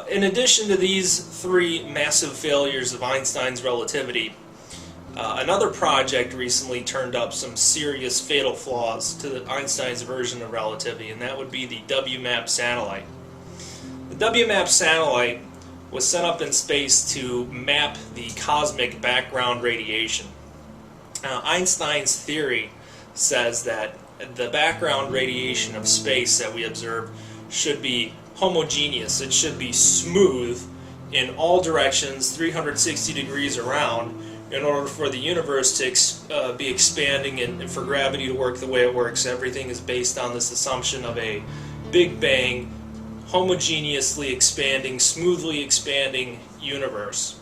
In addition to these three massive failures of Einstein's relativity, another project recently turned up some serious fatal flaws to Einstein's version of relativity, and that would be the WMAP satellite. The WMAP satellite was sent up in space to map the cosmic background radiation. Now, Einstein's theory says that the background radiation of space that we observe should be homogeneous. It should be smooth in all directions, 360 degrees around, in order for the universe to be expanding and for gravity to work the way it works. Everything is based on this assumption of a Big Bang, homogeneously expanding, smoothly expanding universe.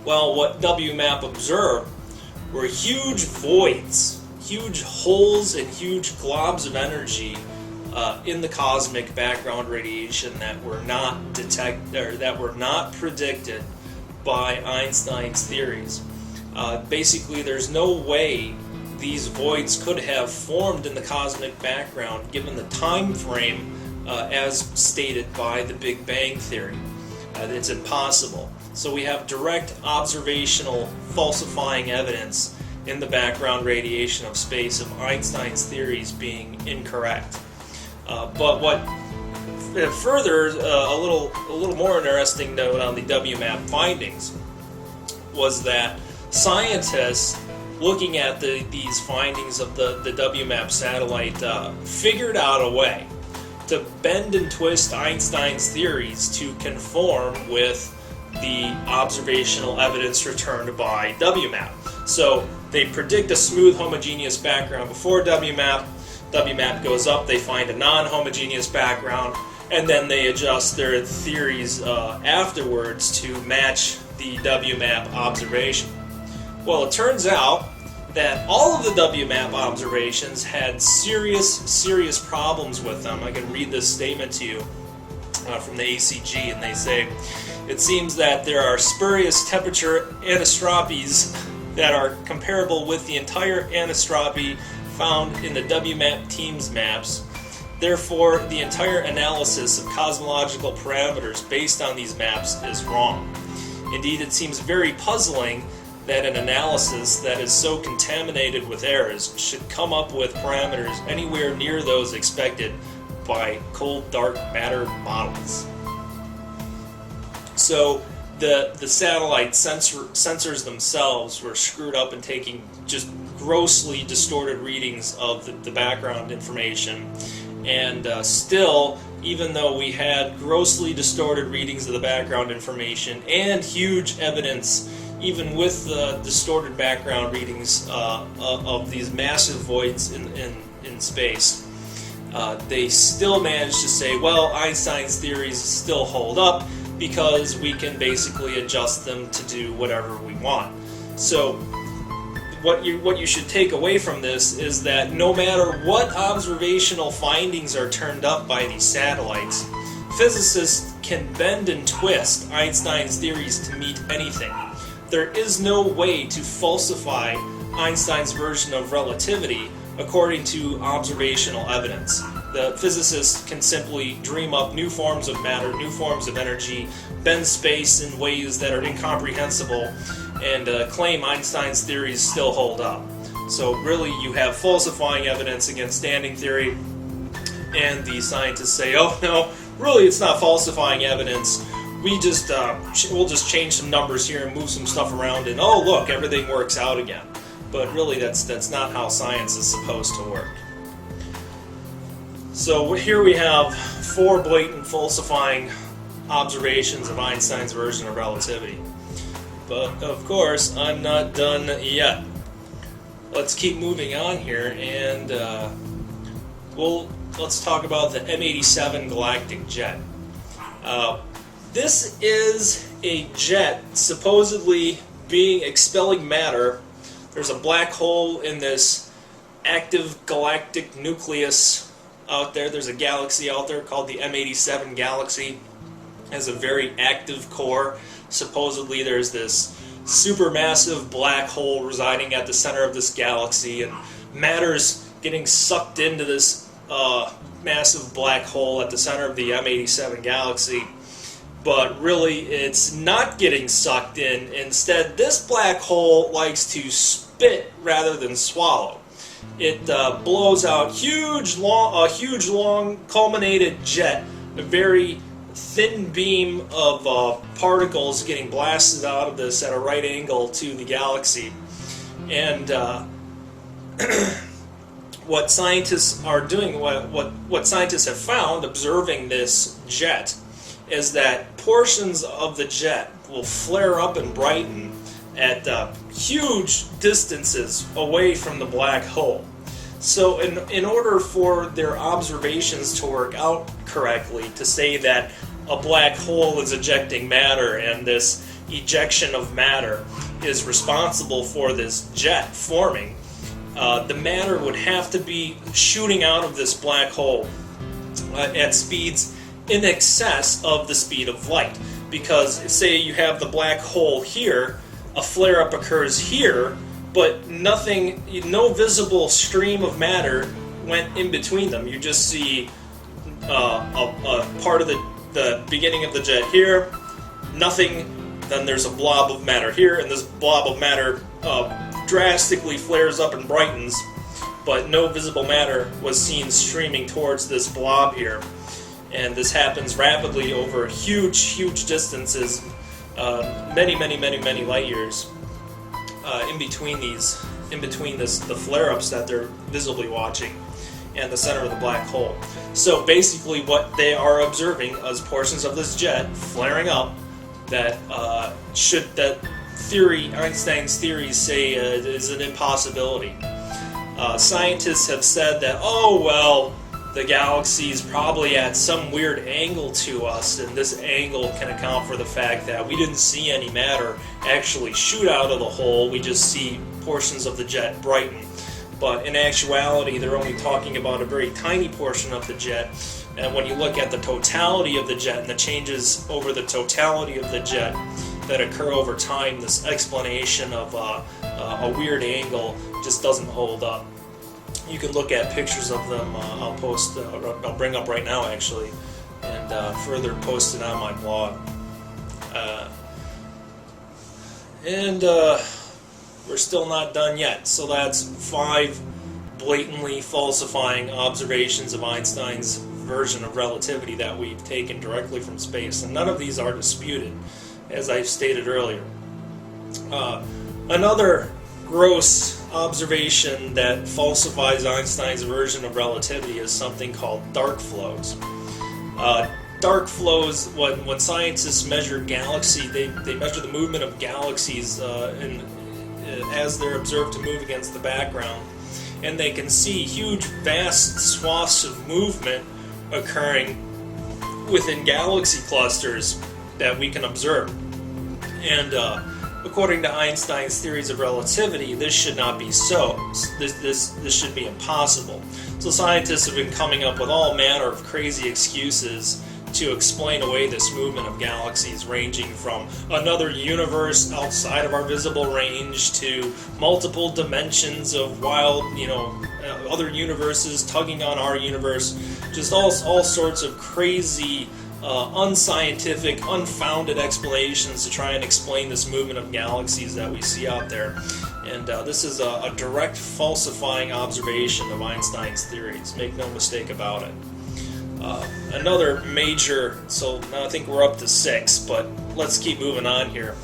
Well, what WMAP observed were huge voids, huge holes and huge globs of energy in the cosmic background radiation that were not predicted by Einstein's theories. Basically, there's no way these voids could have formed in the cosmic background given the time frame as stated by the Big Bang theory. It's impossible. So we have direct observational falsifying evidence in the background radiation of space of Einstein's theories being incorrect. But what further, a little more interesting note on the WMAP findings was that scientists looking at these findings of the WMAP satellite figured out a way to bend and twist Einstein's theories to conform with the observational evidence returned by WMAP. So they predict a smooth, homogeneous background before WMAP. WMAP goes up, they find a non-homogeneous background, and then they adjust their theories afterwards to match the WMAP observation. Well, it turns out that all of the WMAP observations had serious problems with them. I can read this statement to you from the ACG, and they say, it seems that there are spurious temperature anistropies that are comparable with the entire anisotropy found in the WMAP team's maps. Therefore, the entire analysis of cosmological parameters based on these maps is wrong. Indeed, it seems very puzzling that an analysis that is so contaminated with errors should come up with parameters anywhere near those expected by cold dark matter models. So the satellite sensors themselves were screwed up in taking just grossly distorted readings of the background information, and still, even though we had grossly distorted readings of the background information and huge evidence, even with the distorted background readings of these massive voids in space, they still managed to say, well, Einstein's theories still hold up because we can basically adjust them to do whatever we want. So what you should take away from this is that no matter what observational findings are turned up by these satellites, physicists can bend and twist Einstein's theories to meet anything. There is no way to falsify Einstein's version of relativity according to observational evidence. The physicists can simply dream up new forms of matter, new forms of energy, bend space in ways that are incomprehensible, and claim Einstein's theories still hold up. So really, you have falsifying evidence against standing theory, and the scientists say, oh no, really it's not falsifying evidence. We'll just change some numbers here and move some stuff around, and oh look, everything works out again. But really, that's not how science is supposed to work. So here we have 4 blatant falsifying observations of Einstein's version of relativity. But of course, I'm not done yet. Let's keep moving on here, and let's talk about the M87 galactic jet. This is a jet supposedly expelling matter. There's a black hole in this active galactic nucleus out there. There's a galaxy out there called the M87 galaxy. It has a very active core. Supposedly there's this supermassive black hole residing at the center of this galaxy, and matter's getting sucked into this massive black hole at the center of the M87 galaxy, but really it's not getting sucked in. Instead, this black hole likes to spit rather than swallow. It blows out a huge, long, culminated jet, a very thin beam of particles getting blasted out of this at a right angle to the galaxy. And what scientists are doing, what scientists have found observing this jet, is that portions of the jet will flare up and brighten at huge distances away from the black hole. So in order for their observations to work out correctly, to say that a black hole is ejecting matter and this ejection of matter is responsible for this jet forming, the matter would have to be shooting out of this black hole at speeds in excess of the speed of light. Because say you have the black hole here, a flare-up occurs here, but no visible stream of matter went in between them. You just see a part of the beginning of the jet here, nothing, then there's a blob of matter here, and this blob of matter drastically flares up and brightens, but no visible matter was seen streaming towards this blob here. And this happens rapidly over huge distances, many light years in between the flare-ups that they're visibly watching and the center of the black hole. So basically what they are observing is portions of this jet flaring up that Einstein's theories say is an impossibility. Scientists have said that, oh well, the galaxy is probably at some weird angle to us, and this angle can account for the fact that we didn't see any matter actually shoot out of the hole, we just see portions of the jet brighten. But in actuality, they're only talking about a very tiny portion of the jet, and when you look at the totality of the jet and the changes over the totality of the jet that occur over time, this explanation of a weird angle just doesn't hold up. You can look at pictures of them. I'll bring up right now actually, and further post it on my blog. We're still not done yet. So that's 5 blatantly falsifying observations of Einstein's version of relativity that we've taken directly from space, and none of these are disputed, as I've stated earlier. Another gross observation that falsifies Einstein's version of relativity is something called dark flows. Dark flows, when scientists measure galaxy, they measure the movement of galaxies as they're observed to move against the background, and they can see huge, vast swaths of movement occurring within galaxy clusters that we can observe. And according to Einstein's theories of relativity, this should not be so. This should be impossible. So scientists have been coming up with all manner of crazy excuses to explain away this movement of galaxies, ranging from another universe outside of our visible range to multiple dimensions of wild, other universes tugging on our universe. Just all sorts of crazy, unscientific, unfounded explanations to try and explain this movement of galaxies that we see out there. And this is a direct falsifying observation of Einstein's theories. Make no mistake about it. Another major, so now I think we're up to 6, but let's keep moving on here.